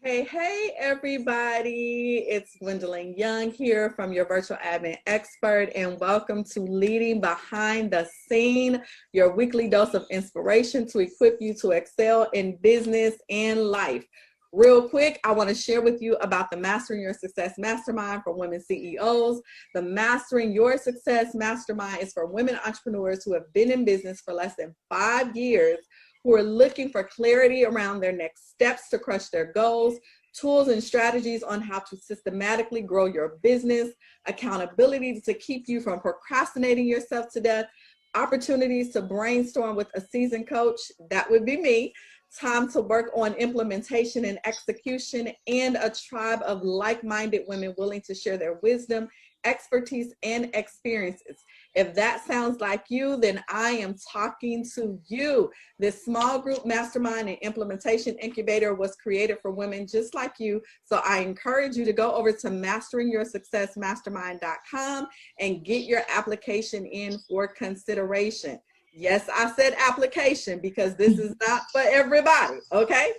Hey, everybody. It's Gwendolyn Young here from your virtual admin expert, and welcome to Leading Behind the Scene, your weekly dose of inspiration to equip you to excel in business and life. Real quick, I want to share with you about the Mastering Your Success Mastermind for women CEOs. The Mastering Your Success Mastermind is for women entrepreneurs who have been in business for less than 5 years, who are looking for clarity around their next steps to crush their goals, tools and strategies on how to systematically grow your business, accountability to keep you from procrastinating yourself to death, opportunities to brainstorm with a seasoned coach, that would be me, time to work on implementation and execution, and a tribe of like-minded women willing to share their wisdom, expertise, and experiences. If that sounds like you, then I am talking to you. This small group mastermind and implementation incubator was created for women just like you. So I encourage you to go over to masteringyoursuccessmastermind.com and get your application in for consideration. Yes, I said application because this is not for everybody, okay?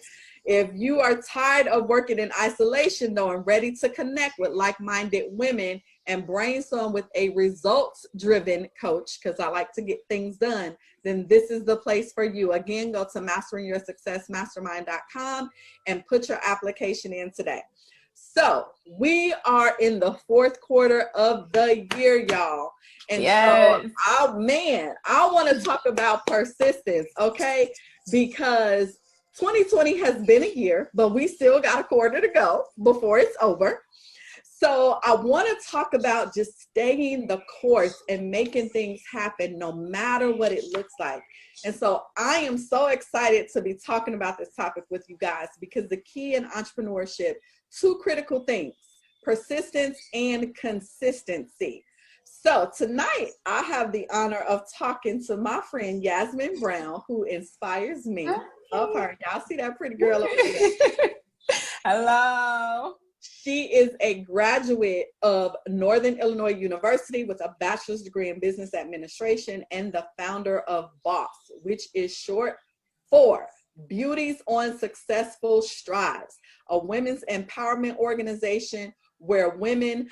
If you are tired of working in isolation, though, and ready to connect with like-minded women and brainstorm with a results-driven coach, because I like to get things done, then this is the place for you. Again, go to masteringyoursuccessmastermind.com and put your application in today. So we are in the fourth quarter of the year, y'all. And yes. So, I want to talk about persistence, okay? Because 2020 has been a year, but we still got a quarter to go before it's over. So I want to talk about just staying the course and making things happen no matter what it looks like. And so I am so excited to be talking about this topic with you guys because the key in entrepreneurship, two critical things, persistence and consistency. So tonight I have the honor of talking to my friend Yasmine Brown, who inspires me. Love her. Y'all see that pretty girl over there? Hello. She is a graduate of Northern Illinois University with a bachelor's degree in business administration and the founder of BOSS, which is short for Beauties on Successful Strives, a women's empowerment organization where women,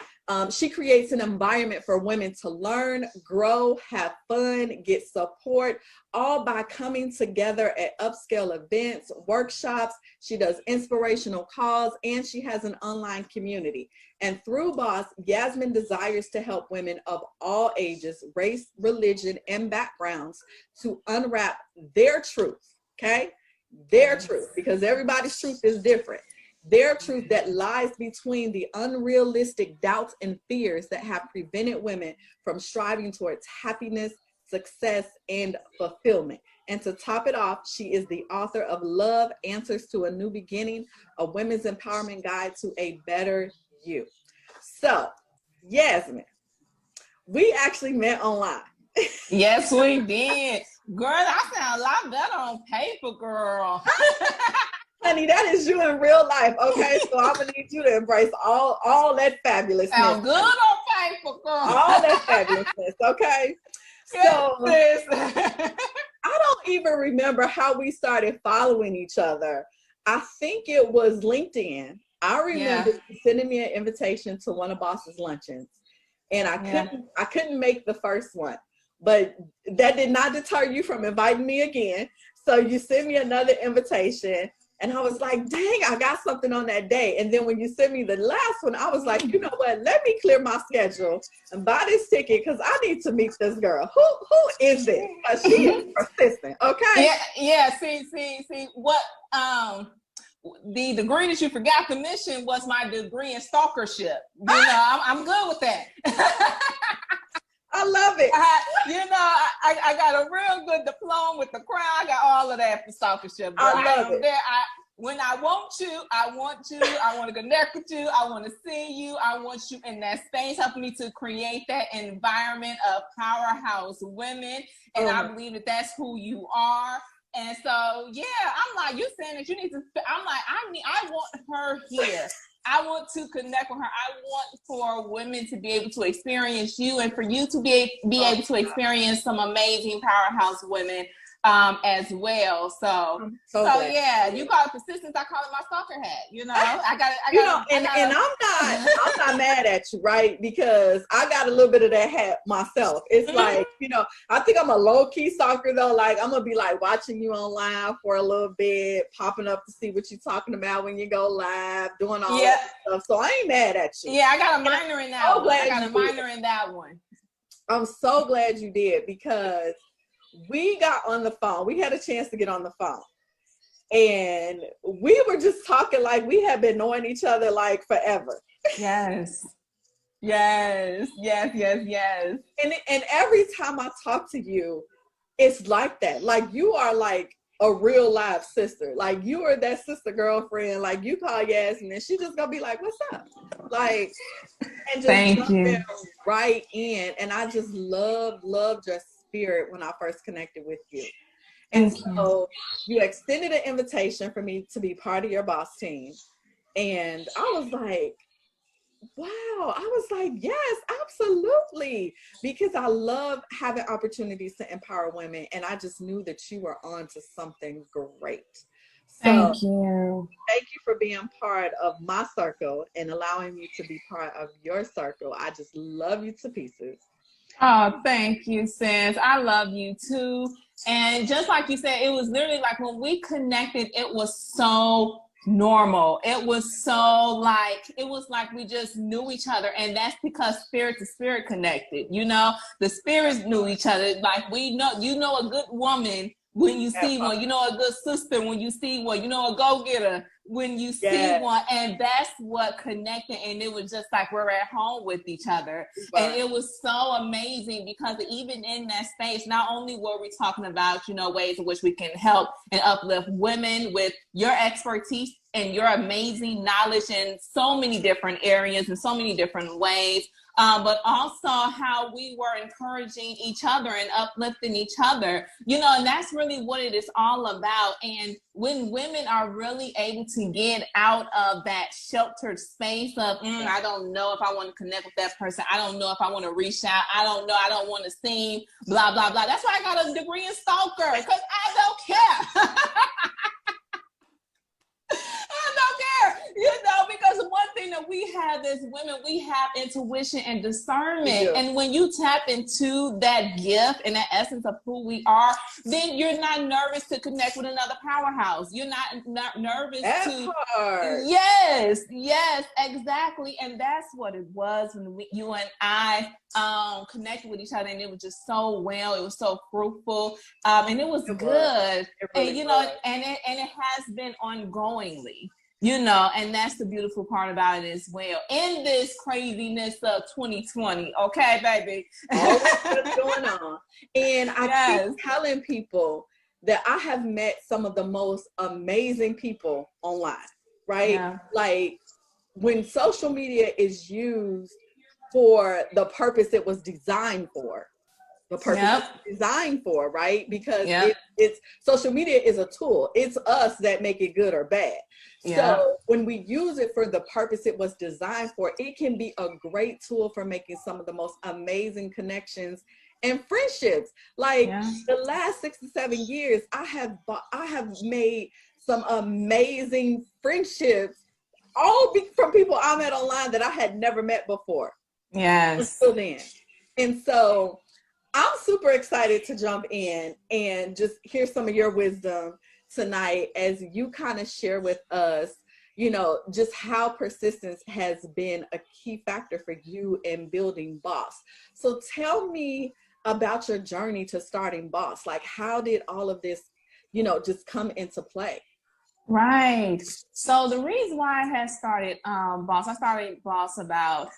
she creates an environment for women to learn, grow, have fun, get support, all by coming together at upscale events, workshops. She does inspirational calls, and she has an online community. And through BOSS, Yasmine desires to help women of all ages, race, religion, and backgrounds to unwrap their truth, okay? Their truth, because everybody's truth is different. Their truth that lies between the unrealistic doubts and fears that have prevented women from striving towards happiness, success, and fulfillment. And to top it off, she is the author of Love Answers to a New Beginning, a women's empowerment guide to a better you. So, Yasmine, we actually met online. Yes, we did. Girl, I sound a lot better on paper, girl. Honey, that is you in real life, okay? So I'm gonna need you to embrace all that fabulousness. Sound good on paper, girl. All that fabulousness, okay? So I don't even remember how we started following each other. I think it was LinkedIn. I remember you sending me an invitation to one of Boss's luncheons, and I couldn't make the first one, but that did not deter you from inviting me again. So you sent me another invitation. And I was like, dang, I got something on that day. And then when you sent me the last one, I was like, you know what? Let me clear my schedule and buy this ticket because I need to meet this girl. Who is this? She is persistent, okay? Yeah. See. What the degree that you forgot to mention was my degree in stalkership. You know, I'm good with that. I love it. I got a real good diploma with the crown. I got all of that for stalkership. I love it. When I want you, I want to connect with you. I want to see you. I want you in that space, helping me to create that environment of powerhouse women. And I believe that that's who you are. And so, I'm like, you saying that you need to, I'm like, I want her here. I want to connect with her. I want for women to be able to experience you and for you to be able to experience some amazing powerhouse women as well. So yeah, you call it persistence, I call it my stalker hat. You know, I got and I'm not mad at you, right? Because I got a little bit of that hat myself. It's like, you know, I think I'm a low key stalker though. Like I'm gonna be like watching you online for a little bit, popping up to see what you're talking about when you go live, doing all that stuff. So I ain't mad at you. Yeah, I got a minor in that one. I got a minor in that one. I'm so glad you did, because we got on the phone. We had a chance to get on the phone. And we were just talking like we had been knowing each other like forever. Yes. Yes. Yes. Yes. Yes. And every time I talk to you, it's like that. Like you are like a real live sister. Like you are that sister girlfriend. Like you call Yasmine and she just gonna be like, "What's up?" Like, and just jumping right in. And I just loved your spirit when I first connected with you. And so you extended an invitation for me to be part of your boss team. And I was like, wow. I was like, yes, absolutely. Because I love having opportunities to empower women. And I just knew that you were on to something great. So thank you. Thank you for being part of my circle and allowing me to be part of your circle. I just love you to pieces. Oh, thank you, sis. I love you too. And just like you said, it was literally like when we connected, it was so normal. It was so like, it was like we just knew each other. And that's because spirit to spirit connected. You know, the spirits knew each other. Like we know, you know, a good woman when you see one, you know, a good sister when you see one, you know, a go-getter when you see one. And that's what connected. And it was just like we're at home with each other. And it was so amazing because even in that space, not only were we talking about, you know, ways in which we can help and uplift women with your expertise and your amazing knowledge in so many different areas and so many different ways, but also how we were encouraging each other and uplifting each other, you know, and that's really what it is all about. And when women are really able to get out of that sheltered space of, I don't know if I want to connect with that person. I don't know if I want to reach out. I don't know. I don't want to seem blah, blah, blah. That's why I got a degree in stalker, because I don't care. You know, because one thing that we have as women, we have intuition and discernment. And when you tap into that gift and that essence of who we are, then you're not nervous to connect with another powerhouse. You're not nervous Yes, exactly. And that's what it was when you and I connected with each other, and it was just so well. It was so fruitful, and it was good. And you know, and it has been ongoingly. You know, and that's the beautiful part about it as well. In this craziness of 2020, okay, baby? What's going on? And I keep telling people that I have met some of the most amazing people online, right? Yeah. Like when social media is used for the purpose it was designed for, right? Because it's social media is a tool. It's us that make it good or bad. So when we use it for the purpose it was designed for, it can be a great tool for making some of the most amazing connections and friendships. Like the last 6 to 7 years, I have made some amazing friendships, all from people I met online that I had never met before. Until then. And so I'm super excited to jump in and just hear some of your wisdom tonight as you kind of share with us, you know, just how persistence has been a key factor for you in building Boss. So tell me about your journey to starting Boss. Like, how did all of this, you know, just come into play? Right. So the reason why I had started Boss, I started Boss about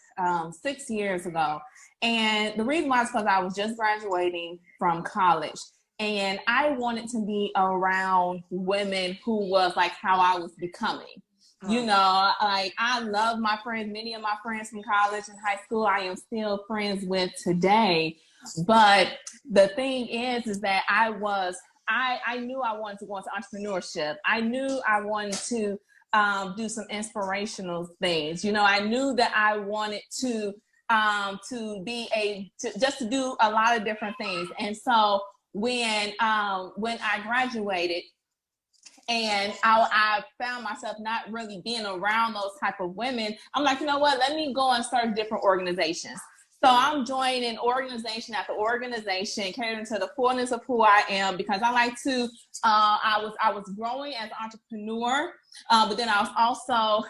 6 years ago. And the reason why is because I was just graduating from college. And I wanted to be around women who was like how I was becoming. You know, like I love my friends, many of my friends from college and high school, I am still friends with today. But the thing is that I knew I wanted to go into entrepreneurship. I knew I wanted to do some inspirational things. You know, I knew that I wanted to do a lot of different things. And so when I graduated, and I found myself not really being around those type of women. I'm like, you know what? Let me go and start different organizations. So I'm joining organization after organization, catering to the fullness of who I am, because I like to. I was growing as an entrepreneur, but then I was also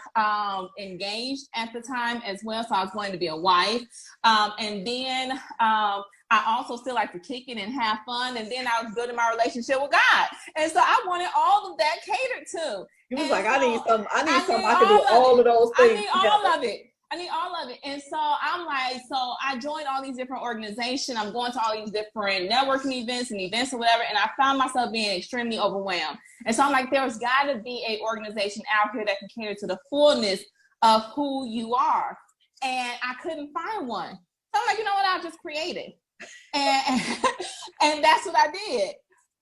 engaged at the time as well. So I was going to be a wife, and then I also still like to kick it and have fun. And then I was building my relationship with God, and so I wanted all of that catered to. He was and like, so I need some. I can do all of those things. I need all of it. I need all of it. And so I'm like, so I joined all these different organizations. I'm going to all these different networking events or whatever. And I found myself being extremely overwhelmed. And so I'm like, there's got to be an organization out here that can cater to the fullness of who you are. And I couldn't find one. So I'm like, you know what? I'll just create it. And that's what I did.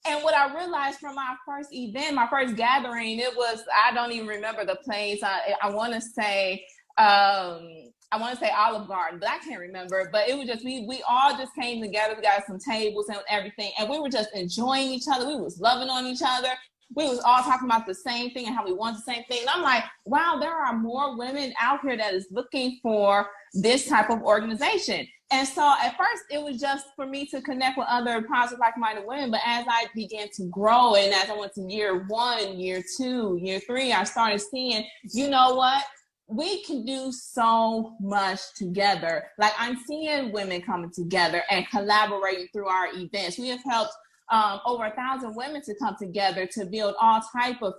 And what I realized from my first event, my first gathering, it was, I don't even remember the place. I want to say Olive Garden, but I can't remember. But it was just, we all just came together. We got some tables and everything, and we were just enjoying each other. We was loving on each other. We was all talking about the same thing and how we want the same thing. And I'm like, wow, there are more women out here that is looking for this type of organization. And so at first it was just for me to connect with other positive, like-minded women. But as I began to grow, and as I went to year 1, year 2, year 3, I started seeing, you know what? We can do so much together. Like, I'm seeing women coming together and collaborating through our events. We have helped over 1,000 women to come together to build all type of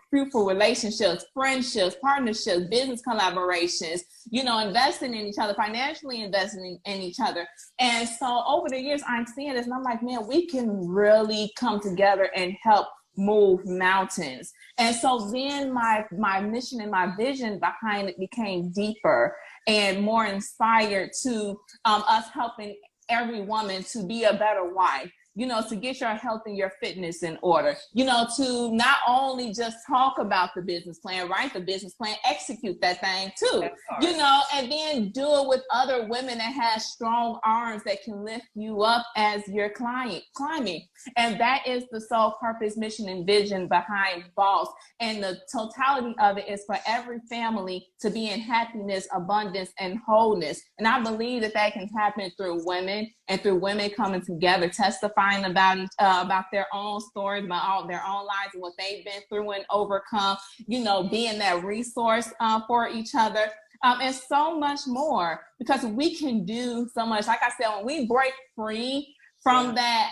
fruitful relationships, friendships, partnerships, business collaborations, you know, investing in each other, financially investing in each other. And so over the years, I'm seeing this and I'm like, man, we can really come together and help move mountains. And so then my mission and my vision behind it became deeper and more inspired to us helping every woman to be a better wife, you know, to get your health and your fitness in order, you know, to not only just talk about the business plan, write the business plan, execute that thing too, you know, and then do it with other women that have strong arms that can lift you up as you're climbing. And that is the sole purpose, mission, and vision behind Boss. And the totality of it is for every family to be in happiness, abundance, and wholeness. And I believe that that can happen through women and through women coming together, testifying about their own stories, about all their own lives and what they've been through and overcome, you know, being that resource for each other, and so much more, because we can do so much. Like I said, when we break free from that,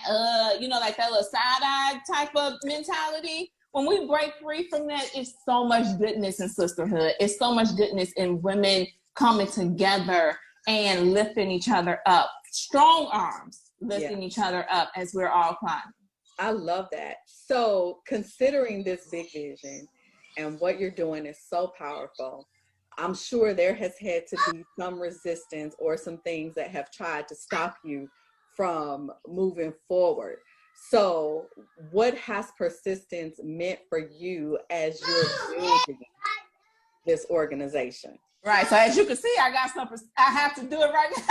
you know, like that little side-eye type of mentality, when we break free from that, it's so much goodness in sisterhood. It's so much goodness in women coming together and lifting each other up. Strong arms lifting each other up as we're all climbing. I love that. So considering this big vision and what you're doing is so powerful, I'm sure there has had to be some resistance or some things that have tried to stop you from moving forward. So what has persistence meant for you as you're building this organization? Right. So as you can see, I got something. I have to do it right now.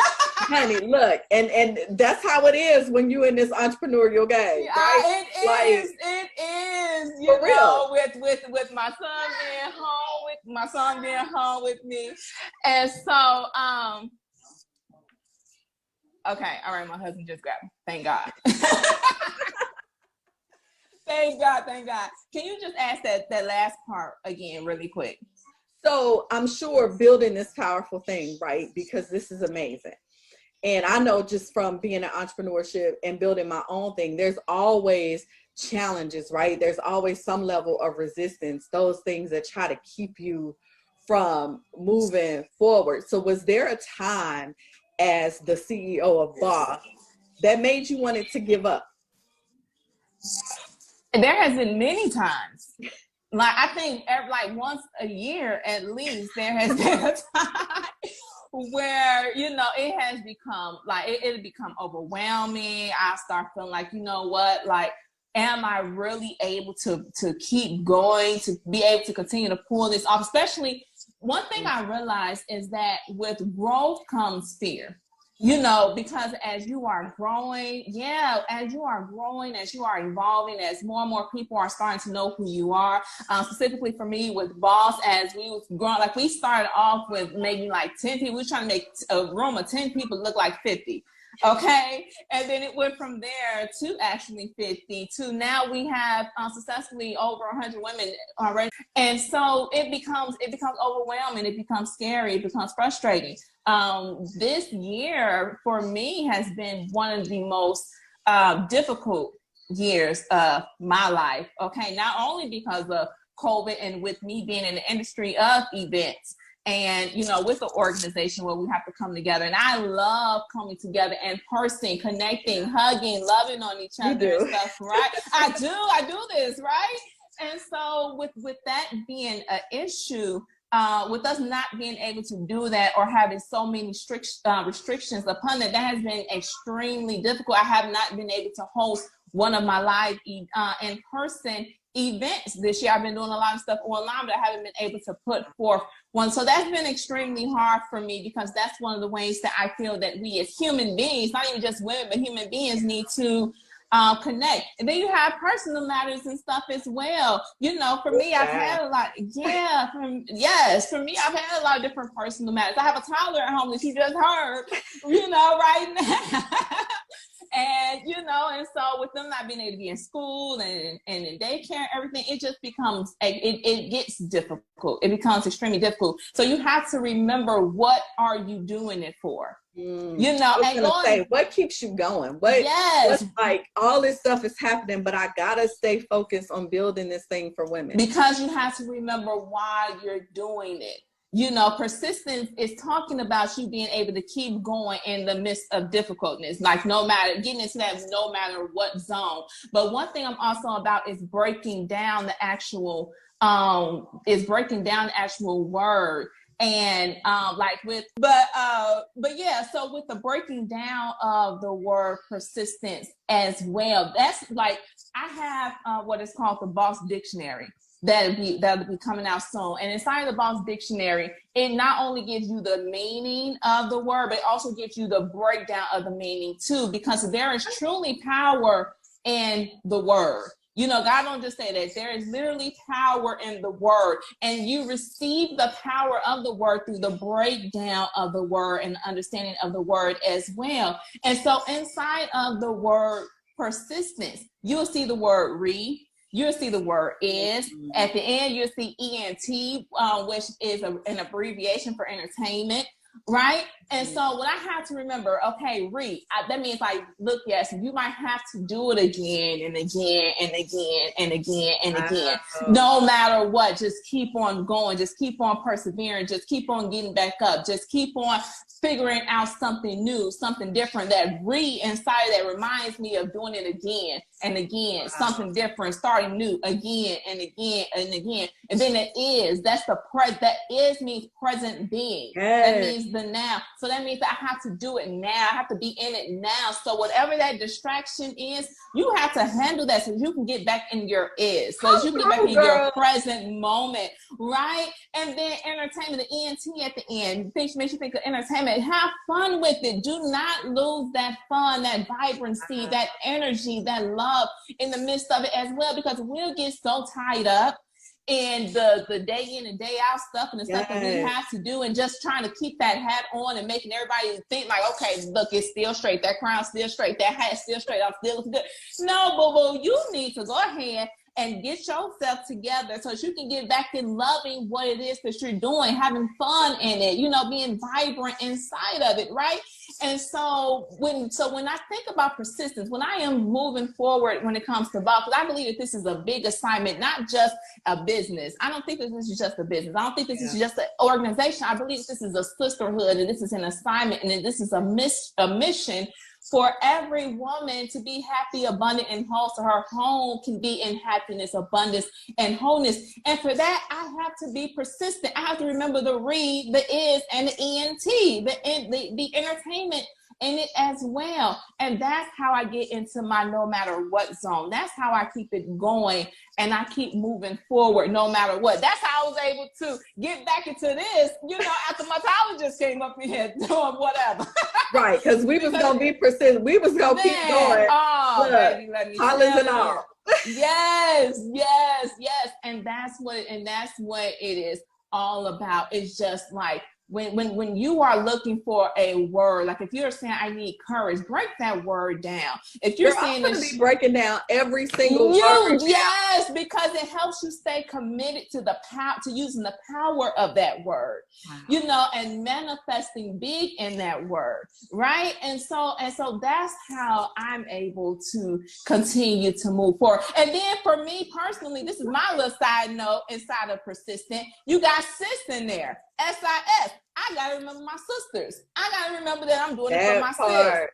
Honey, look, and that's how it is when you're in this entrepreneurial game. Right? It is. You know, with my son being home with me, and so okay, all right. My husband just grabbed me. Thank God. Thank God. Can you just ask that last part again, really quick? So I'm sure building this powerful thing, right? Because this is amazing. And I know just from being in entrepreneurship and building my own thing, there's always challenges, right? There's always some level of resistance, those things that try to keep you from moving forward. So was there a time as the CEO of Boss that made you want to give up? There has been many times. Like, I think like once a year at least, there has been a time where, you know, it has become like, it'll become overwhelming. I start feeling like, you know what, like, am I really able to keep going, to be able to continue to pull this off? Especially, one thing I realized is that with growth comes fear. You know, because as you are growing, as you are growing, as you are evolving, as more and more people are starting to know who you are, specifically for me with Boss, as we was growing, like we started off with maybe like 10 people. We were trying to make a room of 10 people look like 50. Okay. And then it went from there to actually 50 to now we have successfully over 100 women already. And so it becomes overwhelming. It becomes scary. It becomes frustrating. This year for me has been one of the most difficult years of my life. Okay. Not only because of COVID and with me being in the industry of events, and, you know, with the organization where we have to come together. And I love coming together in person, connecting, hugging, loving on each other and stuff, right? I do this, right? And so with that being an issue, with us not being able to do that or having so many restrictions upon it, that has been extremely difficult. I have not been able to host one of my live in-person events this year. I've been doing a lot of stuff online, but I haven't been able to put forth one. So that's been extremely hard for me because that's one of the ways that I feel that we as human beings, not even just women, but human beings need to connect. And then you have personal matters and stuff as well. You know, for me, I've had a lot, for me, I've had a lot of different personal matters. I have a toddler at home that you just heard, you know, right now. And, you know, and so with them not being able to be in school and in daycare and everything, it just becomes, it gets difficult. It becomes extremely difficult. So you have to remember, what are you doing it for? You know, and what keeps you going? What's like, all this stuff is happening, but I gotta stay focused on building this thing for women. Because you have to remember why you're doing it. You know, persistence is talking about you being able to keep going in the midst of difficulties, like no matter, getting into that no matter what zone. But one thing I'm also about is breaking down the actual, word. And so with the breaking down of the word persistence as well, that's like, I have what is called the Boss Dictionary. That'll be coming out soon. And inside the Boss Dictionary, it not only gives you the meaning of the word, but it also gives you the breakdown of the meaning too, because there is truly power in the word. You know, God don't just say that. There is literally power in the word, and you receive the power of the word through the breakdown of the word and the understanding of the word as well. And so inside of the word persistence, you'll see the word re. You'll see the word is. At the end, you'll see ENT, which is an abbreviation for entertainment, right? And so what I have to remember, okay, that means like, look, yes, you might have to do it again and again and again and again and again. No matter what, just keep on going. Just keep on persevering. Just keep on getting back up. Just keep on figuring out something new, something different. That inside that reminds me of doing it again and again, something different, starting new again and again and again. And then that is means present being. That means the now. So that means that I have to do it now. I have to be in it now. So whatever that distraction is, you have to handle that so you can get back in your so you can get back in your present moment, right? And then entertainment, the ENT at the end, makes you think of entertainment. Have fun with it. Do not lose that fun, that vibrancy, that energy, that love in the midst of it as well, because we'll get so tied up in the day in and day out stuff and the stuff that we have to do, and just trying to keep that hat on and making everybody think like, okay, look, it's still straight, that crown's still straight, that hat's still straight, I'm still looking good. No, boo-boo, you need to go ahead and get yourself together so that you can get back in loving what it is that you're doing, having fun in it, you know, being vibrant inside of it, right? And so when I think about persistence, when I am moving forward when it comes to Boss, I believe that this is a big assignment, not just a business. I don't think that this is just a business. I don't think this is just an organization. I believe this is a sisterhood, and this is an assignment, and this is a mission for every woman to be happy, abundant, and whole, so her home can be in happiness, abundance, and wholeness. And for that, I have to be persistent. I have to remember the re, the is, and the ENT, the entertainment in it as well. And that's how I get into my no matter what zone. That's how I keep it going and I keep moving forward no matter what. That's how I was able to get back into this, after my tologist came up in here doing whatever. Right, because we was going to be persistent. We was going to keep going. Oh, baby, let me tell and you. all. Yes. And that's what it is all about. It's just like when you are looking for a word, like if you're saying I need courage, break that word down. If you're saying I'm going to be breaking down every single word. Yes, because it helps you stay committed to the power, to using the power of that word, and manifesting big in that word, right? And so that's how I'm able to continue to move forward. And then for me personally, this is my little side note inside of persistent. You got sis in there. SIS. I gotta remember my sisters. I gotta remember that I'm doing it for my sis.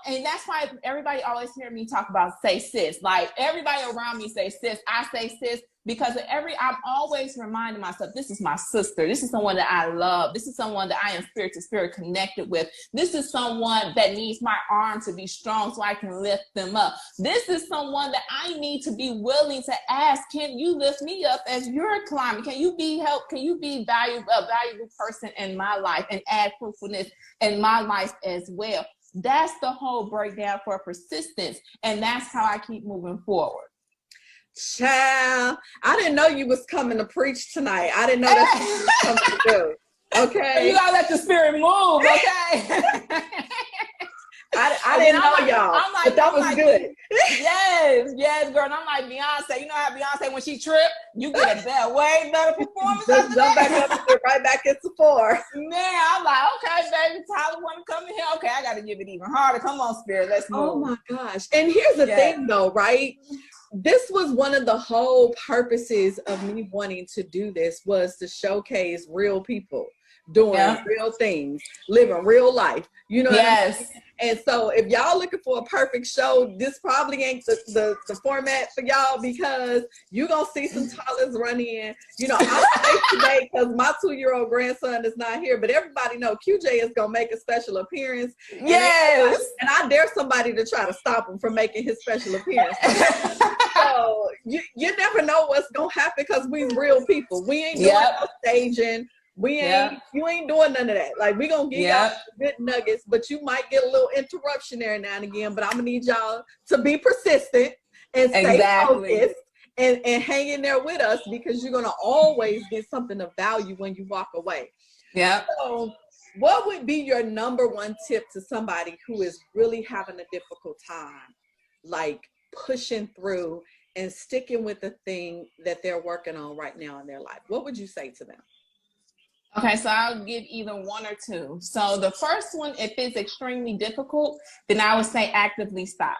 And that's why everybody always hear me talk about say sis. Like everybody around me say sis. I say sis because I'm always reminding myself, this is my sister. This is someone that I love. This is someone that I am spirit to spirit connected with. This is someone that needs my arm to be strong so I can lift them up. This is someone that I need to be willing to ask, can you lift me up as you're climbing? Can you be help? Can you be a valuable person in my life and add fruitfulness in my life as well? That's the whole breakdown for persistence. And that's how I keep moving forward. Child, I didn't know you was coming to preach tonight. I didn't know that's what you was coming to do. Okay. You gotta let the spirit move, okay? I didn't know y'all, but that was good. Yes, girl. And I'm like Beyonce. You know how Beyonce, when she tripped, you get a way better performance. Just jump back up and get right back into 4. Man, I'm like, okay, baby, Tyler want to come in here. Okay, I got to give it even harder. Come on, spirit, let's move. Oh my gosh. And here's the thing though, right? This was one of the whole purposes of me wanting to do this, was to showcase real people doing real things, living real life. You know what I mean? And so if y'all looking for a perfect show, this probably ain't the format for y'all, because you're going to see some toddlers run in. I'm late today because my 2-year-old grandson is not here, but everybody know QJ is going to make a special appearance. Yes. And I dare somebody to try to stop him from making his special appearance. So you never know what's going to happen, because we real people. We ain't doing no staging. You ain't doing none of that. Like, we gonna give y'all good nuggets, but you might get a little interruption every now and again. But I'm gonna need y'all to be persistent and stay focused and hang in there with us, because you're gonna always get something of value when you walk away. So what would be your number one tip to somebody who is really having a difficult time, like pushing through and sticking with the thing that they're working on right now in their life? What would you say to them? Okay, so I'll give either one or two. So the first one, if it's extremely difficult, then I would say actively stop.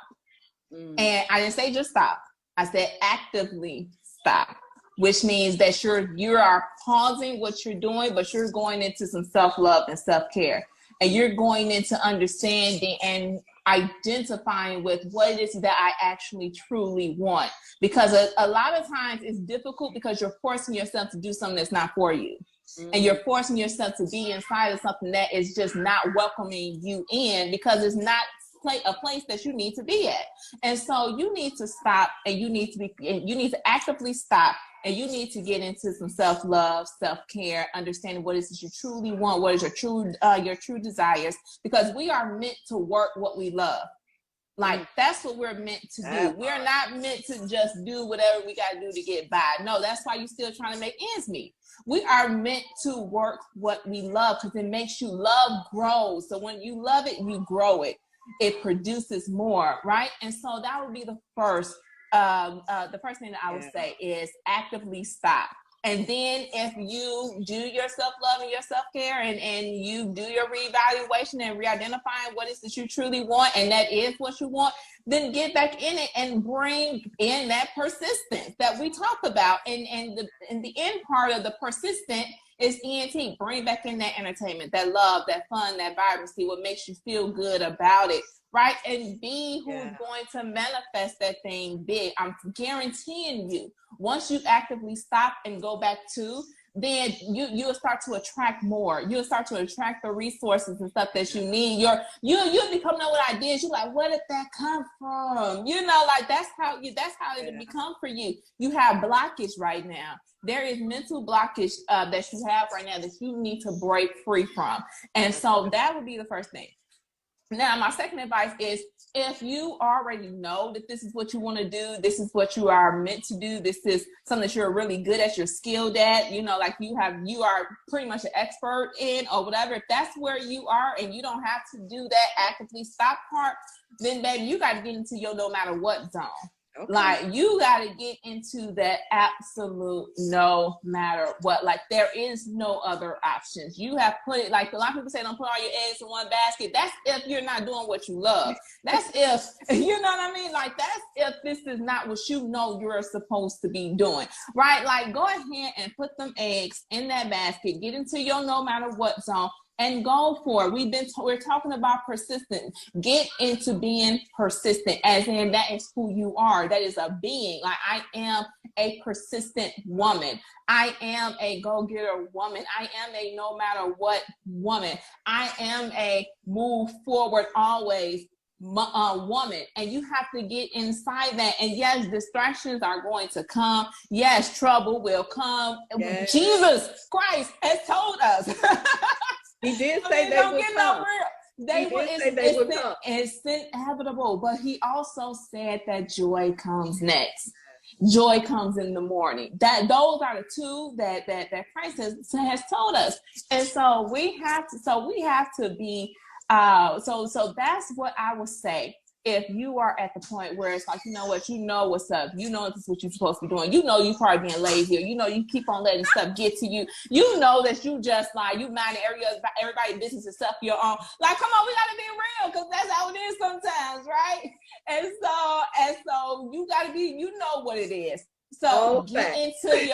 And I didn't say just stop. I said actively stop, which means that you are pausing what you're doing, but you're going into some self-love and self-care. And you're going into understanding and identifying with what it is that I actually truly want. Because a lot of times it's difficult because you're forcing yourself to do something that's not for you. And you're forcing yourself to be inside of something that is just not welcoming you in, because it's not a place that you need to be at. And so you need to stop, and you need to actively stop, and you need to get into some self-love, self-care, understanding what it is that you truly want, what is your true desires, because we are meant to work what we love. Like, that's what we're meant to do. We're not meant to just do whatever we got to do to get by. No, that's why you're still trying to make ends meet. We are meant to work what we love, because it makes you love grows. So when you love it, you grow it. It produces more, right? And so that would be the first thing that I would say is actively stop. And then if you do your self-love and your self-care and you do your reevaluation and re-identifying what it is that you truly want, and that is what you want, then get back in it and bring in that persistence that we talked about. And the end part of the persistent is ENT. Bring back in that entertainment, that love, that fun, that vibrancy, what makes you feel good about it, right? And be who's going to manifest that thing big. I'm guaranteeing you, once you actively stop and go back to then you'll start to attract more. You'll start to attract the resources and stuff that you need. You'll be coming up with ideas. You're like, where did that come from? You know, like that's how it'll become for you. You have blockage right now. There is mental blockage that you have right now that you need to break free from. And so that would be the first thing. Now, my second advice is, if you already know that this is what you want to do, this is what you are meant to do, this is something that you're really good at, you're skilled at, you know, like you are pretty much an expert in or whatever, if that's where you are and you don't have to do that actively stop part, then baby, you got to get into your no matter what zone. Okay. Like, you got to get into that absolute no matter what. Like, there is no other options. You have put it, like a lot of people say, don't put all your eggs in one basket. That's if you're not doing what you love. That's if, you know what I mean? Like, that's if this is not what you know you're supposed to be doing, right? Like, go ahead and put them eggs in that basket. Get into your no matter what zone. And go for it. We're talking about persistent. Get into being persistent, as in that is who you are. That is a being. Like, I am a persistent woman. I am a go-getter woman. I am a no matter what woman. I am a move forward always woman. And you have to get inside that. And yes, distractions are going to come. Yes, trouble will come. Yes. Jesus Christ has told us. He did say they would come. It's inevitable, but he also said that joy comes next. Joy comes in the morning. Those are the two that Christ has told us. And so we have to be so that's what I would say. If you are at the point where it's like, you know what, you know what's up, you know this is what you're supposed to be doing, you know you probably being lazy, or you know you keep on letting stuff get to you, you know that you just like, you mind everybody's business and stuff your own. Like, come on, we gotta be real, because that's how it is sometimes, right? And so you gotta be, you know what it is. So get into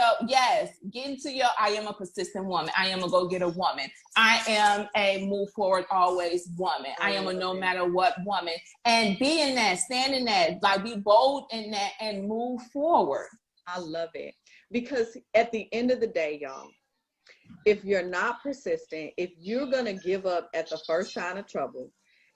your, I am a persistent woman. I am a go-getter woman. I am a move forward always woman. I am a no matter what woman. And be in that, stand in that, like be bold in that and move forward. I love it. Because at the end of the day, y'all, if you're not persistent, if you're going to give up at the first sign of trouble,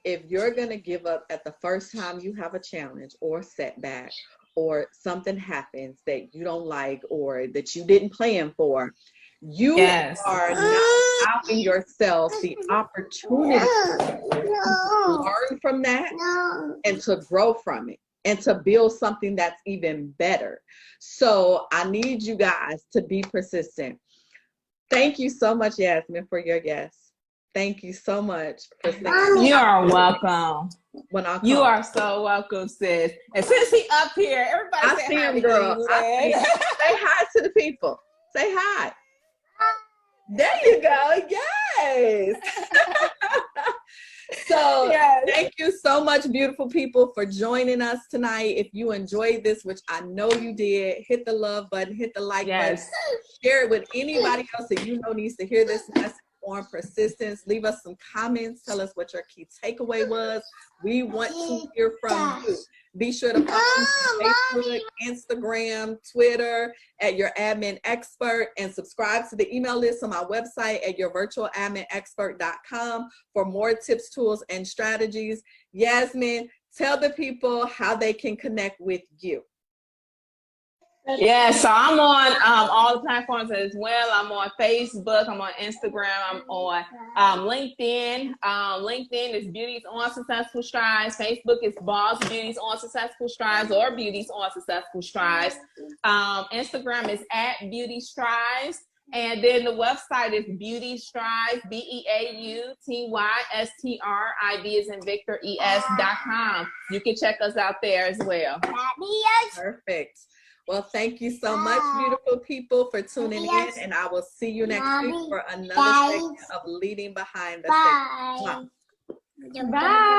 if you're going to give up at the first time you have a challenge or setback, or something happens that you don't like or that you didn't plan for, you are not allowing yourself the opportunity to learn from that and to grow from it and to build something that's even better. So I need you guys to be persistent. Thank you so much, Yasmine, for your guest. Thank you so much for saying. You are welcome. You are so welcome, sis. And since he up here, everybody say hi, girl. Say hi to the people. Say hi. There you go. Yes. So thank you so much, beautiful people, for joining us tonight. If you enjoyed this, which I know you did, hit the love button, hit the like button, share it with anybody else that you know needs to hear this message on persistence. Leave us some comments. Tell us what your key takeaway was. We want to hear from you. Be sure to follow us on Facebook, Instagram, Twitter at Your Admin Expert, and subscribe to the email list on my website at yourvirtualadminexpert.com for more tips, tools, and strategies. Yasmine, tell the people how they can connect with you. Yeah, so I'm on all the platforms as well. I'm on Facebook, I'm on Instagram, I'm on LinkedIn. LinkedIn is Beauties on Successful Strides. Facebook is Boss Beauties on Successful Strides or Beauties on Successful Strides. Instagram is at Beauty Strides. And then the website is Beauty Strides, BEAUTYSTRID as in Victor ES.com. You can check us out there as well. Perfect. Well, thank you so much, beautiful people, for tuning in, and I will see you next week for another segment of Leading Behind the Scenes. Bye.